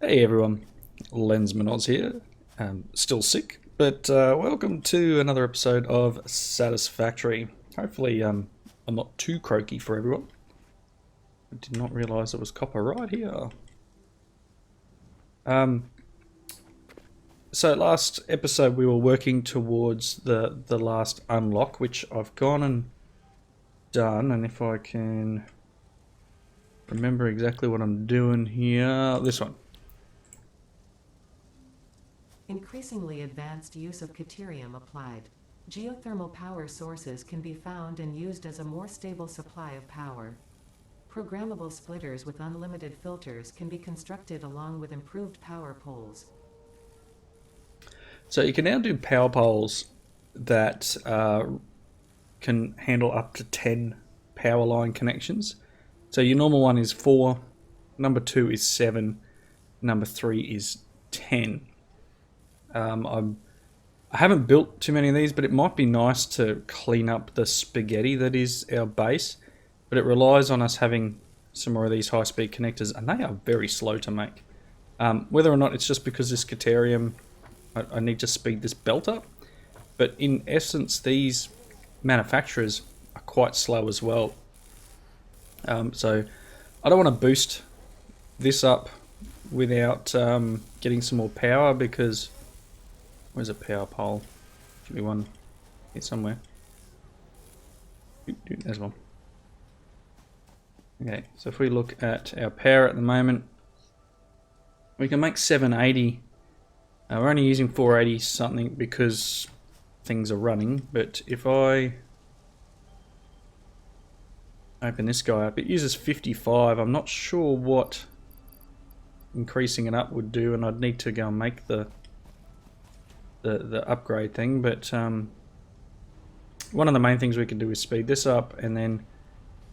Hey everyone, Lensmanoz here. Still sick, but welcome to another episode of Satisfactory. Hopefully, I'm not too croaky for everyone. I did not realise there was copper right here. Um, so last episode we were working towards the last unlock, which I've gone and done. And if I can remember exactly what I'm doing here, this one. Increasingly advanced use of deuterium applied. Geothermal power sources can be found and used as a more stable supply of power. Programmable splitters with unlimited filters can be constructed along with improved power poles. So you can now do power poles that can handle up to 10 power line connections. So your normal one is 4, number 2 is 7, number 3 is 10. I haven't built too many of these, but it might be nice to clean up the spaghetti that is our base. But it relies on us having some more of these high-speed connectors, and they are very slow to make. Whether or not it's just because this Deuterium, I need to speed this belt up, but in essence, these manufacturers are quite slow as well. So I don't want to boost this up without getting some more power, because where's a power pole? Should be one here somewhere. There's one. Okay, so if we look at our power at the moment, we can make 780. We're only using 480 something because things are running, but if I open this guy up, it uses 55. I'm not sure what increasing it up would do, and I'd need to go and make the upgrade thing, but one of the main things we can do is speed this up and then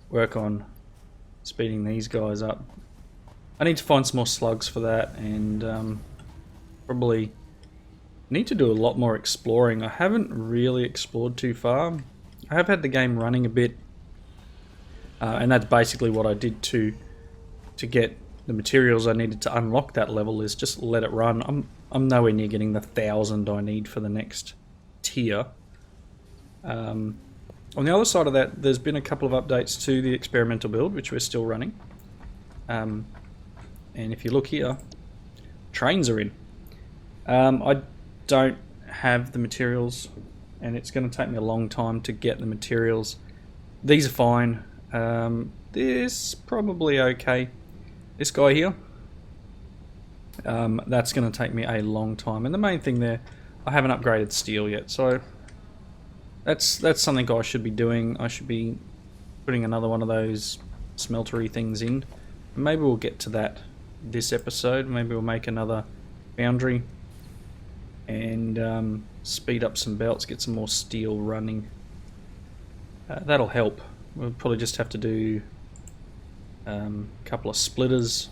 work on speeding these guys up. I need to find some more slugs for that, and probably need to do a lot more exploring. I haven't really explored too far. I have had the game running a bit, and that's basically what I did to get the materials I needed to unlock that level, is just let it run. I'm nowhere near getting the 1,000 I need for the next tier. On the other side of that, there's been a couple of updates to the experimental build, which we're still running. And if you look here, trains are in. I don't have the materials, and it's going to take me a long time to get the materials. These are fine. This probably okay. This guy here, that's going to take me a long time. And the main thing there, I haven't upgraded steel yet, so that's something I should be doing. I should be putting another one of those smeltery things in. Maybe we'll get to that this episode. Maybe we'll make another foundry and speed up some belts, get some more steel running. That'll help. We'll probably just have to do a couple of splitters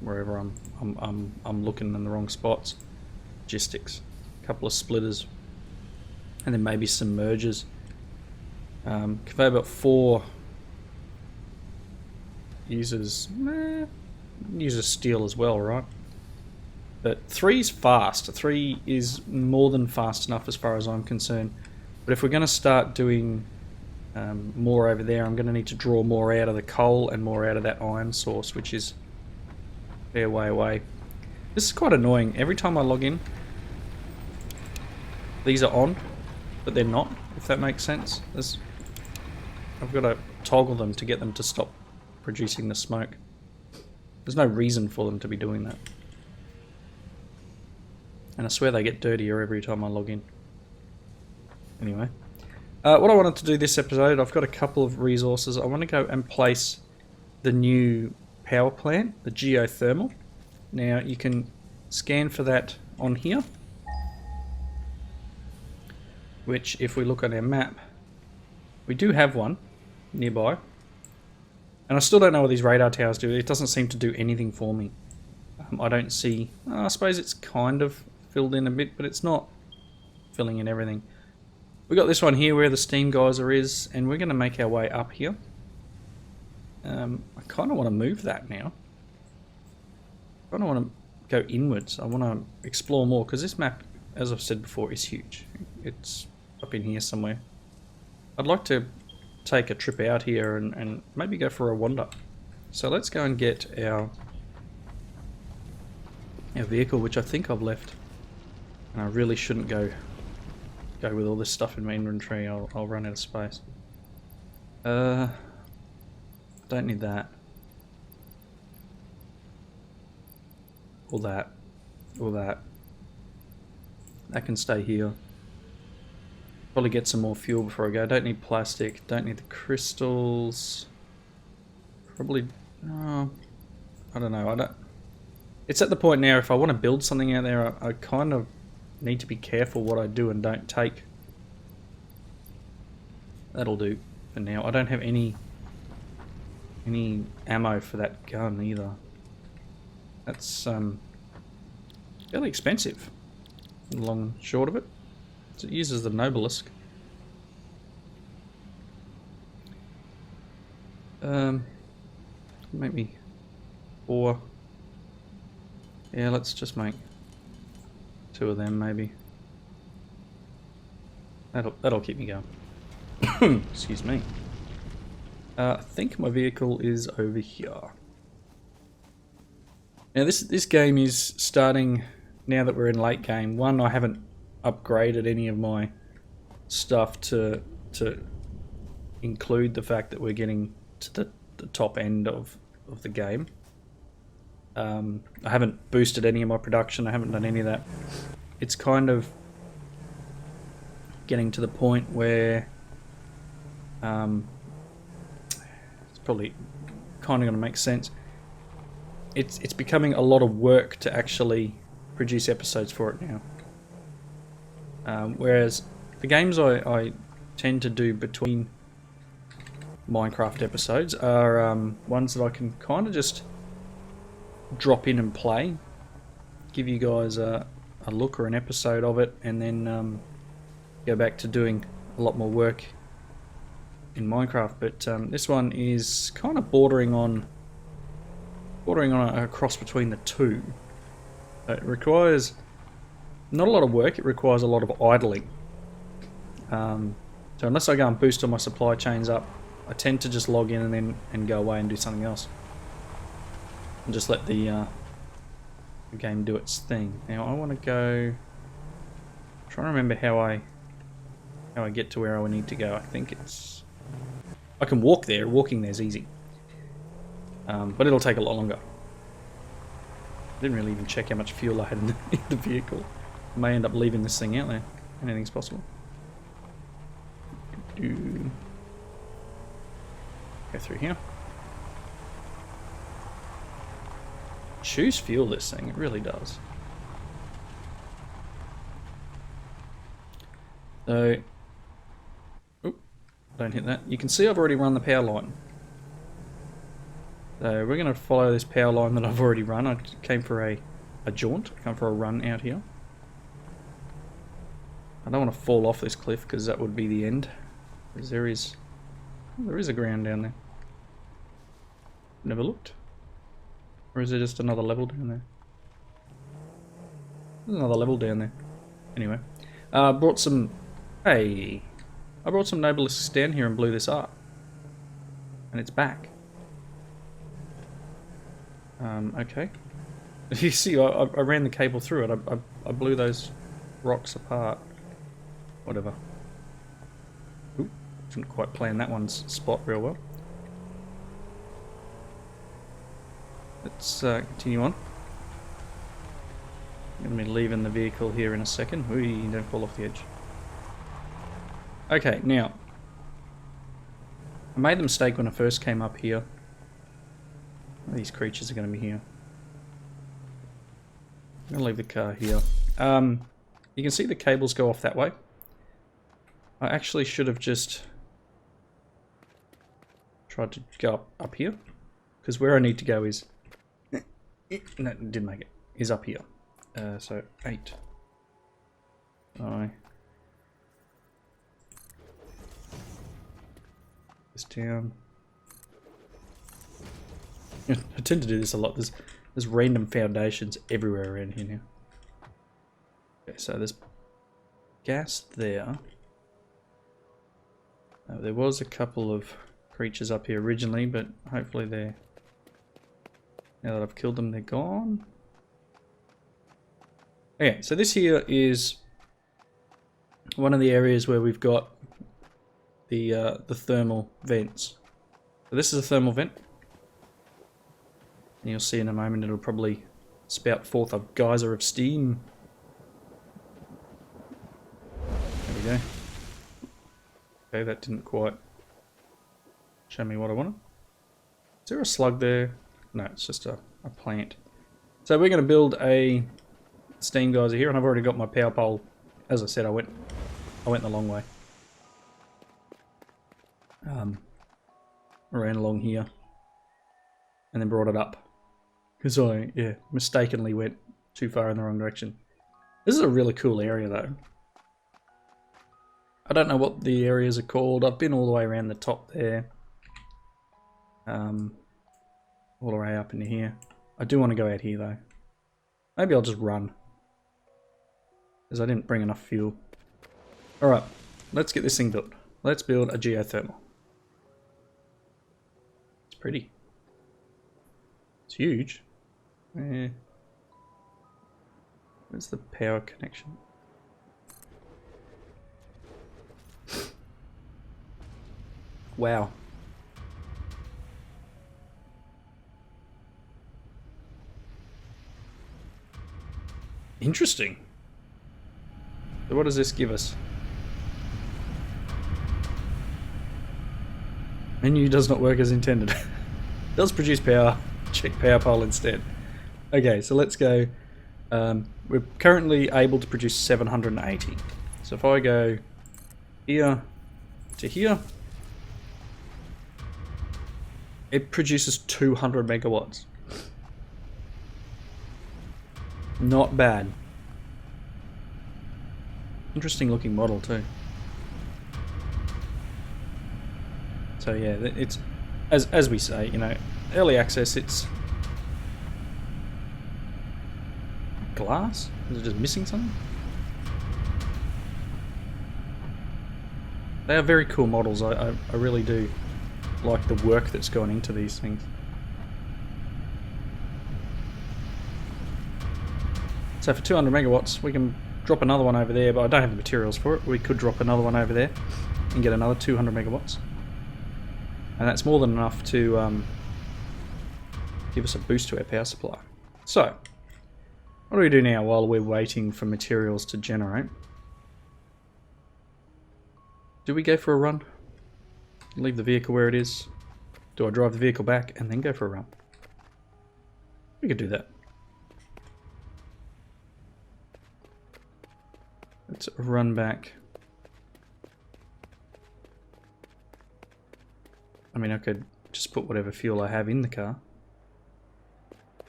wherever I'm looking in the wrong spots. Logistics, a couple of splitters, and then maybe some mergers. Conveyor belt 4 uses steel as well, right? But 3 is fast. 3 is more than fast enough as far as I'm concerned. But if we're going to start doing more over there, I'm going to need to draw more out of the coal and more out of that iron source, which is a fair way away. This is quite annoying. Every time I log in, these are on, but they're not, if that makes sense. I've got to toggle them to get them to stop producing the smoke. There's no reason for them to be doing that. And I swear they get dirtier every time I log in. Anyway. What I wanted to do this episode, I've got a couple of resources. I want to go and place the new power plant, the Geothermal. Now you can scan for that on here, which if we look on our map, we do have one nearby. And I still don't know what these radar towers do. It doesn't seem to do anything for me. I don't see... I suppose it's kind of filled in a bit, but it's not filling in everything. We got this one here where the steam geyser is, and we're going to make our way up here. I kind of want to move that now. I don't want to go inwards. I want to explore more, because this map, as I've said before, is huge. It's up in here somewhere. I'd like to take a trip out here and maybe go for a wander. So let's go and get our vehicle, which I think I've left. And I really shouldn't go with all this stuff in my inventory. I'll run out of space. Don't need that. Or that. Or that. That can stay here. Probably get some more fuel before I go. Don't need plastic. Don't need the crystals. Probably... I don't know. It's at the point now, if I want to build something out there, I kind of need to be careful what I do and don't take. That'll do for now. I don't have any ammo for that gun either. That's fairly expensive, long and short of it. So it uses the Nobelisk. Maybe 4. Yeah, let's just make 2 of them maybe. That'll keep me going. Excuse me. I think my vehicle is over here. Now this game is starting now that we're in late game. One, I haven't upgraded any of my stuff to include the fact that we're getting to the top end of the game. I haven't boosted any of my production. I haven't done any of that. It's kind of getting to the point where it's probably kind of going to make sense. It's becoming a lot of work to actually produce episodes for it now. Whereas the games I tend to do between Minecraft episodes are ones that I can kind of just drop in and play, give you guys a look or an episode of it, and then go back to doing a lot more work in Minecraft. But this one is kind of bordering on a cross between the two. It requires not a lot of work, it requires a lot of idling. So unless I go and boost all my supply chains up, I tend to just log in and go away and do something else. And just let the game do its thing. Now I want to go... I'm trying to remember how I get to where I need to go. I think it's... I can walk there. Walking there's easy. But it'll take a lot longer. I didn't really even check how much fuel I had in the vehicle. I may end up leaving this thing out there. Anything's possible. Go through here. Choose fuel, this thing, it really does. So, oop, don't hit that. You can see I've already run the power line. So we're going to follow this power line that I've already run. I came for a jaunt, came for a run out here. I don't want to fall off this cliff because that would be the end. Because there is a ground down there. Never looked. Or is there just another level down there? There's another level down there. Anyway. Brought some... Hey! I brought some Nobelisks down here and blew this up. And it's back. Okay. You see, I ran the cable through it. I blew those rocks apart. Whatever. Oop. Didn't quite plan that one's spot real well. Let's continue on. I'm going to be leaving the vehicle here in a second. Ooh, don't fall off the edge. Okay, now. I made the mistake when I first came up here. These creatures are going to be here. I'm going to leave the car here. You can see the cables go off that way. I actually should have just tried to go up here. Because where I need to go is... No, didn't make it. Is up here. So 8. This down. I tend to do this a lot. There's random foundations everywhere around here now. Okay, so there's gas there. There was a couple of creatures up here originally, but hopefully they're... Now that I've killed them, they're gone. Okay, so this here is one of the areas where we've got the thermal vents. So this is a thermal vent. And you'll see in a moment it'll probably spout forth a geyser of steam. There we go. Okay, that didn't quite show me what I wanted. Is there a slug there? No, it's just a plant. So we're going to build a steam geyser here, and I've already got my power pole. As I said, I went the long way. Ran along here, and then brought it up. Because I, mistakenly went too far in the wrong direction. This is a really cool area, though. I don't know what the areas are called. I've been all the way around the top there. All the way up into here. I do want to go out here, though. Maybe I'll just run. Because I didn't bring enough fuel. Alright, let's get this thing built. Let's build a geothermal. It's pretty. It's huge. Where's the power connection? Wow. Interesting. So what does this give us? Menu does not work as intended. Does produce power. Check power pole instead. Okay, so let's go. We're currently able to produce 780. So if I go here to here, it produces 200 megawatts. Not bad. Interesting looking model too. So yeah, it's as we say, you know, early access. It's glass. Is it just missing something? They are very cool models. I really do like the work that's gone into these things. So for 200 megawatts, we can drop another one over there, but I don't have the materials for it. We could drop another one over there and get another 200 megawatts. And that's more than enough to give us a boost to our power supply. So, what do we do now while we're waiting for materials to generate? Do we go for a run? Leave the vehicle where it is? Do I drive the vehicle back and then go for a run? We could do that. Let's run back. I mean, I could just put whatever fuel I have in the car.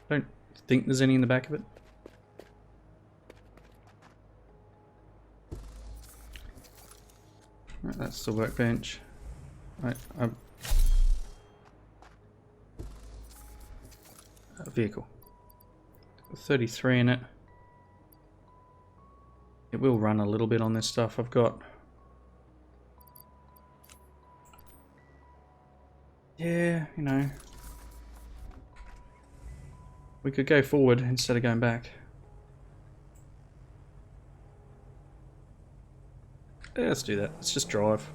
I don't think there's any in the back of it. Right, that's the workbench. Right, a vehicle. 33 in it. It will run a little bit on this stuff I've got. Yeah, you know. We could go forward instead of going back. Yeah, let's do that. Let's just drive.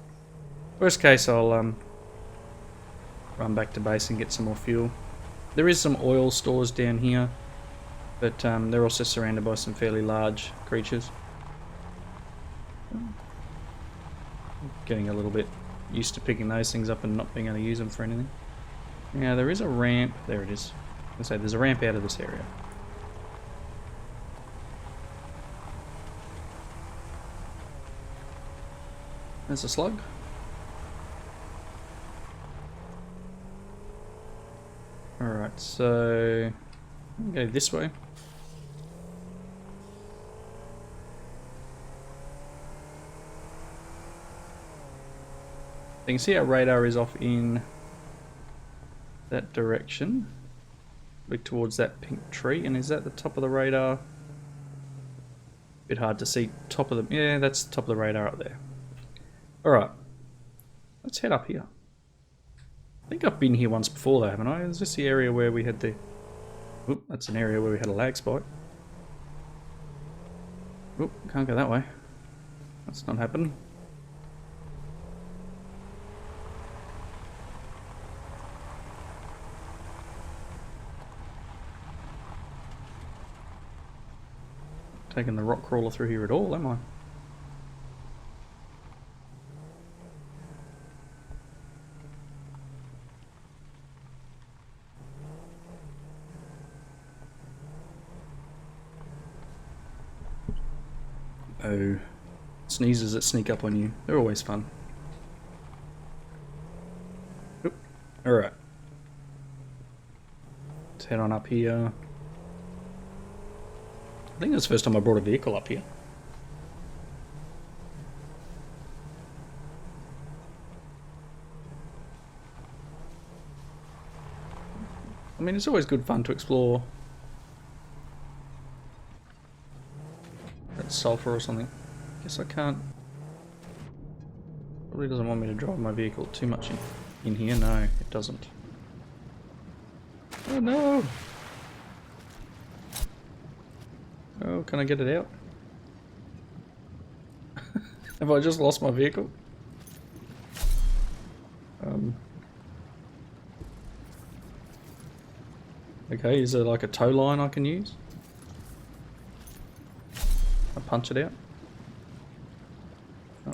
Worst case, I'll run back to base and get some more fuel. There is some oil stores down here, but they're also surrounded by some fairly large creatures. Getting a little bit used to picking those things up and not being able to use them for anything. Now there is a ramp. There it is. I say there's a ramp out of this area. There's a slug. Alright, so go this way. You can see our radar is off in that direction. Look towards that pink tree, and is that the top of the radar? Bit hard to see top of the... Yeah, that's the top of the radar up there. Alright. Let's head up here. I think I've been here once before though, haven't I? Is this the area where we had the... Oop, that's an area where we had a lag spike. Oop, can't go that way. That's not happening. Taking the rock crawler through here at all, am I? Oh, sneezes that sneak up on you. They're always fun. Oop. Alright. Let's head on up here. I think that's the first time I brought a vehicle up here. I mean, it's always good fun to explore. That's sulfur or something. Guess I can't. Probably doesn't want me to drive my vehicle too much in here. No, it doesn't. Oh no! Oh, can I get it out? Have I just lost my vehicle? Okay, is there like a tow line I can use? I punch it out? Oh.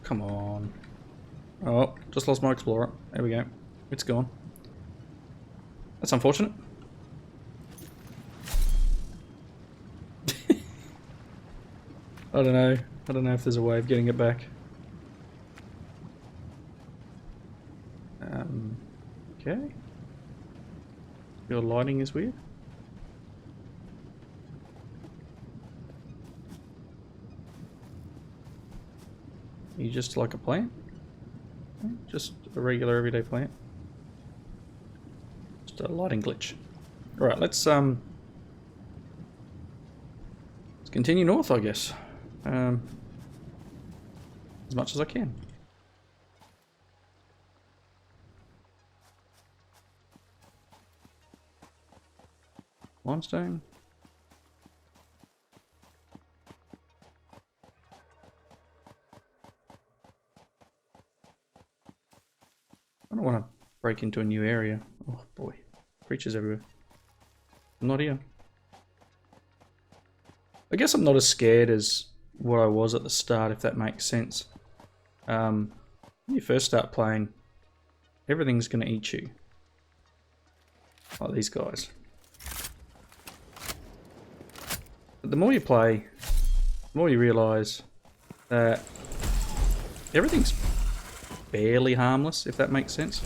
Come on. Oh, just lost my Explorer. There we go. It's gone. That's unfortunate. I don't know. I don't know if there's a way of getting it back. Okay. Your lighting is weird. You just like a plant? Just a regular everyday plant? Just a lighting glitch. Alright, let's continue north, I guess. As much as I can. Limestone. I don't want to break into a new area. Oh boy, creatures everywhere. I'm not here. I guess I'm not as scared as what I was at the start, if that makes sense. When you first start playing, everything's going to eat you. Like these guys. But the more you play, the more you realise that everything's barely harmless, if that makes sense.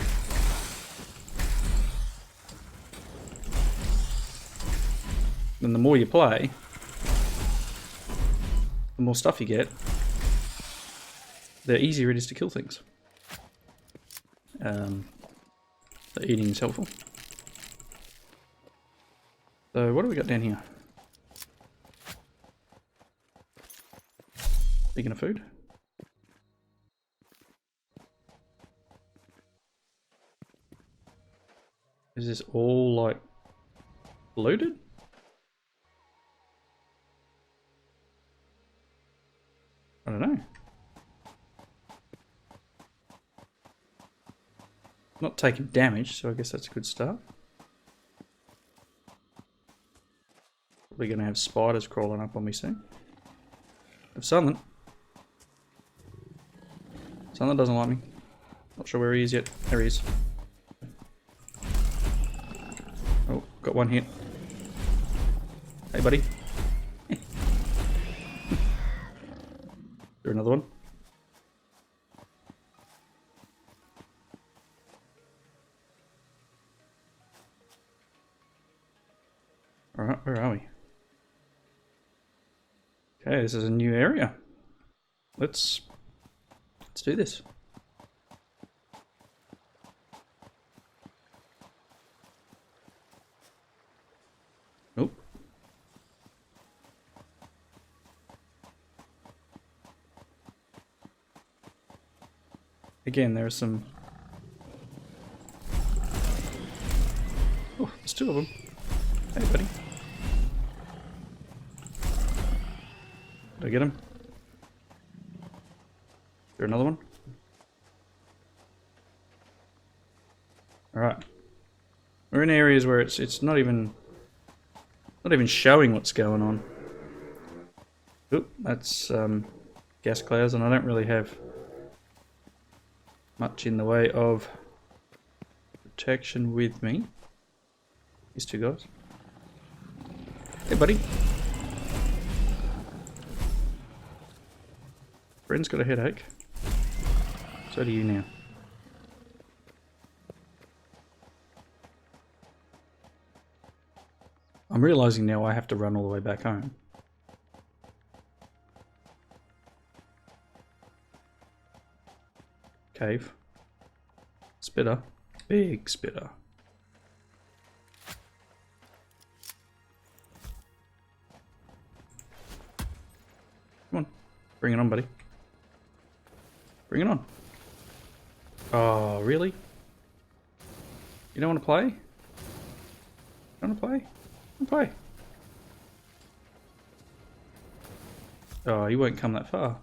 And the more you play, the more stuff you get, the easier it is to kill things. The eating is helpful. So what do we got down here? Speaking of food. Is this all like loaded? I don't know. Not taking damage, so I guess that's a good start. Probably going to have spiders crawling up on me soon. Have something. Something doesn't like me. Not sure where he is yet. There he is. Oh, got one hit. Hey, buddy. Is there another one? Alright, where are we? Okay, this is a new area. Let's do this. again, there are some... Oh, there's two of them. Hey, buddy. Did I get him? Is there another one? Alright. We're in areas where it's not even showing what's going on. Oop, that's gas clouds, and I don't really have much in the way of protection with me. These two guys. Hey, buddy. Friend's got a headache. So do you now. I'm realizing now I have to run all the way back home. Cave. Spitter. Big spitter. Come on. Bring it on, buddy. Bring it on. Oh, really? You don't want to play? You don't want to play? Play. Oh, you won't come that far.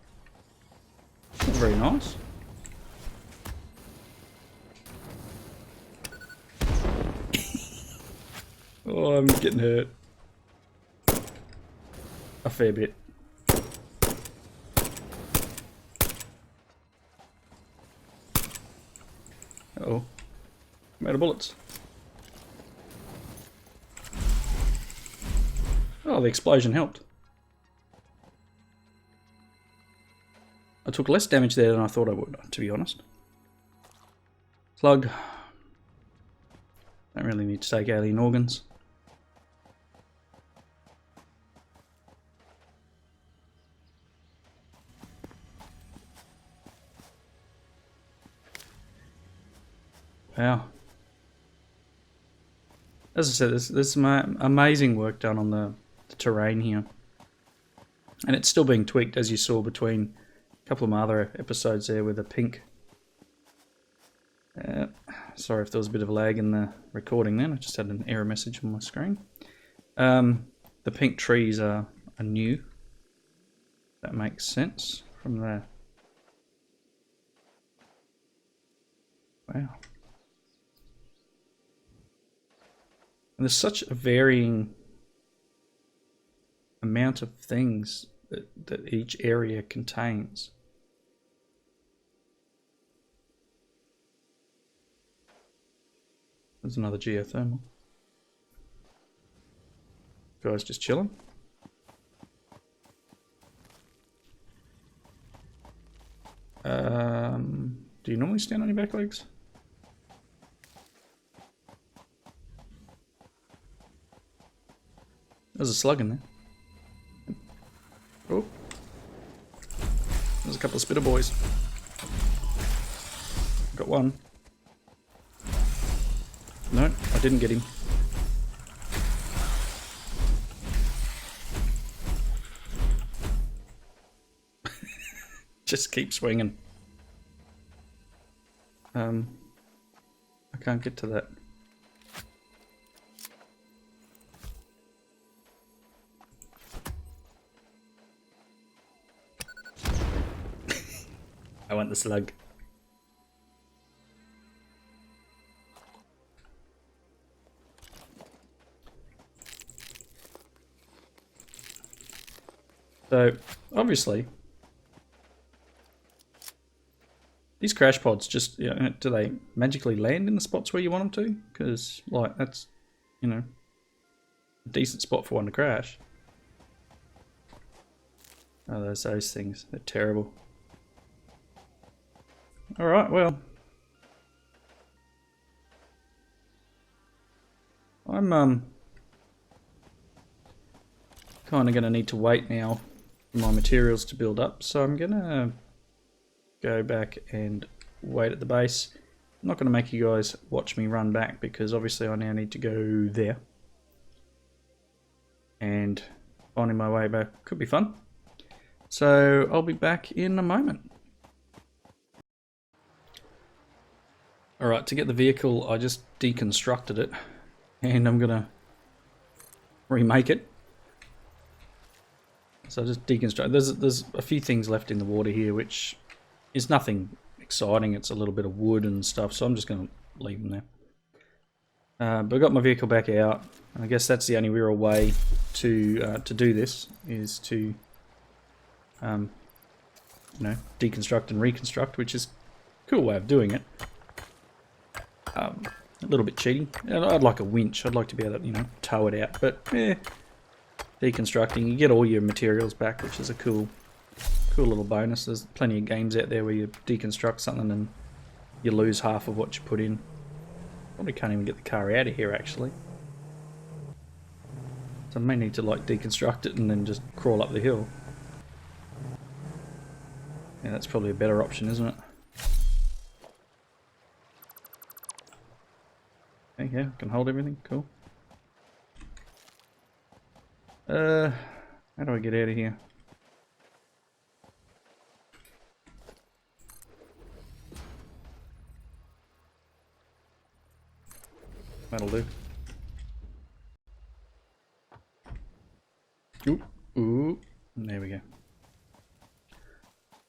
Not very nice. Oh, I'm getting hurt. A fair bit. Uh-oh. I'm out of bullets. Oh, the explosion helped. I took less damage there than I thought I would, to be honest. Slug. Don't really need to take alien organs. Wow. As I said, there's some amazing work done on the terrain here. And it's still being tweaked, as you saw between a couple of my other episodes there with the pink. Sorry if there was a bit of a lag in the recording then. I just had an error message on my screen. The pink trees are new. That makes sense from there. Wow. And there's such a varying amount of things that each area contains. There's another geothermal. Guys just chilling. Do you normally stand on your back legs? There's a slug in there. Oh. There's a couple of spitter boys. Got one. No, I didn't get him. Just keep swinging. I can't get to that. I want the slug. So, obviously, these crash pods just, you know, do they magically land in the spots where you want them to? Because, like, that's, you know, a decent spot for one to crash. Oh, those things. They're terrible. Alright, well. I'm, kind of going to need to wait now for my materials to build up. So I'm going to go back and wait at the base. I'm not going to make you guys watch me run back because obviously I now need to go there. And finding my way back could be fun. So I'll be back in a moment. Alright, to get the vehicle, I just deconstructed it, and I'm gonna remake it. So I just deconstruct. There's a few things left in the water here, which is nothing exciting. It's a little bit of wood and stuff, so I'm just gonna leave them there. But I got my vehicle back out. I guess that's the only real way to do this, is to you know, deconstruct and reconstruct, which is a cool way of doing it. A little bit cheating. I'd like a winch. I'd like to be able to, you know, tow it out. But deconstructing, you get all your materials back, which is a cool little bonus. There's plenty of games out there where you deconstruct something and you lose half of what you put in. Probably can't even get the car out of here, actually. So I may need to like deconstruct it and then just crawl up the hill. Yeah, that's probably a better option, isn't it? Okay, yeah, can hold everything, cool. How do I get out of here? That'll do. Ooh, there we go.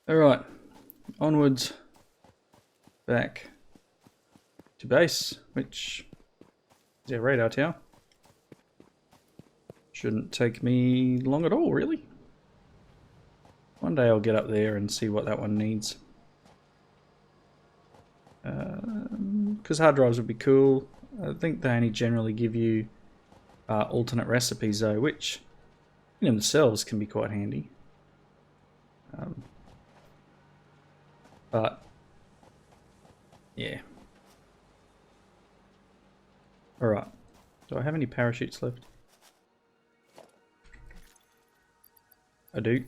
Alright, onwards, back to base, which is our radar tower. Shouldn't take me long at all, really. One day I'll get up there and see what that one needs. Because hard drives would be cool. I think they only generally give you alternate recipes though, which in themselves can be quite handy. But yeah. Alright. Do I have any parachutes left? I do.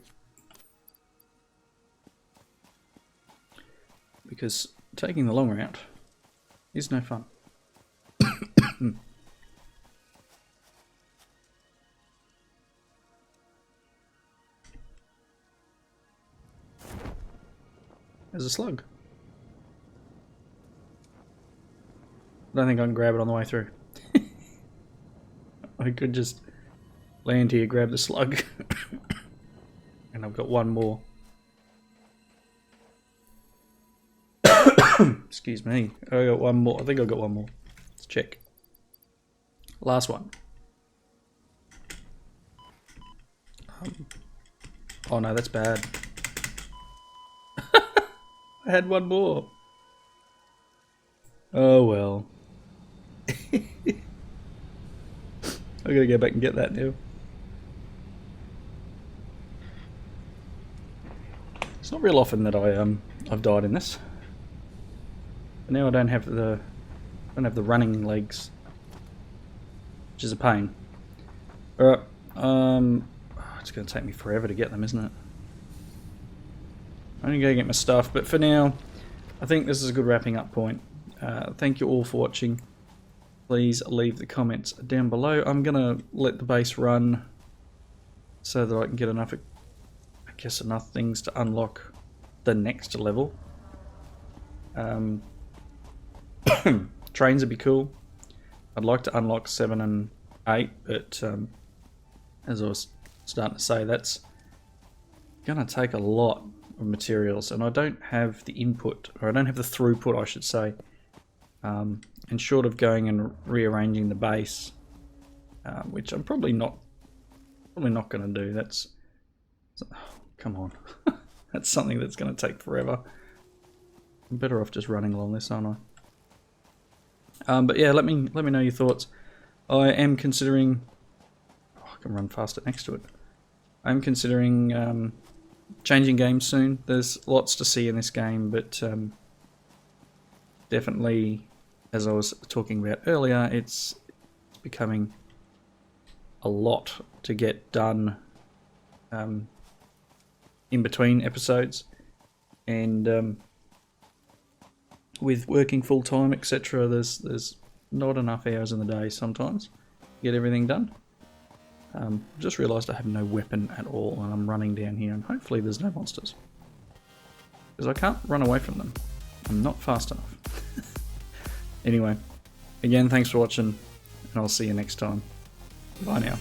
Because taking the long route is no fun. There's a slug. I don't think I can grab it on the way through. I could just land here, grab the slug. And I've got one more. Excuse me. I got one more. I think I got one more. Let's check. Last one. Oh no, that's bad. I had one more. Oh well. I gotta go back and get that now. It's not real often that I've died in this. But now I don't have the running legs, which is a pain. Alright, it's gonna take me forever to get them, isn't it? I'm gonna go get my stuff, but for now, I think this is a good wrapping up point. Thank you all for watching. Please leave the comments down below. I'm gonna let the base run so that I can get enough, I guess, enough things to unlock the next level. Trains would be cool. I'd like to unlock 7 and 8, but as I was starting to say, that's gonna take a lot of materials, and I don't have the input, or I don't have the throughput, I should say. And short of going and rearranging the base, which I'm probably not going to do. That's come on, that's something that's going to take forever. I'm better off just running along this, aren't I? But yeah, let me know your thoughts. I am considering. Oh, I can run faster next to it. I'm considering changing games soon. There's lots to see in this game, but definitely, as I was talking about earlier, it's becoming a lot to get done in between episodes, and with working full time, etc., there's not enough hours in the day sometimes to get everything done. Just realised I have no weapon at all, and I'm running down here, and hopefully there's no monsters, because I can't run away from them. I'm not fast enough. Anyway, again, thanks for watching, and I'll see you next time. Bye now.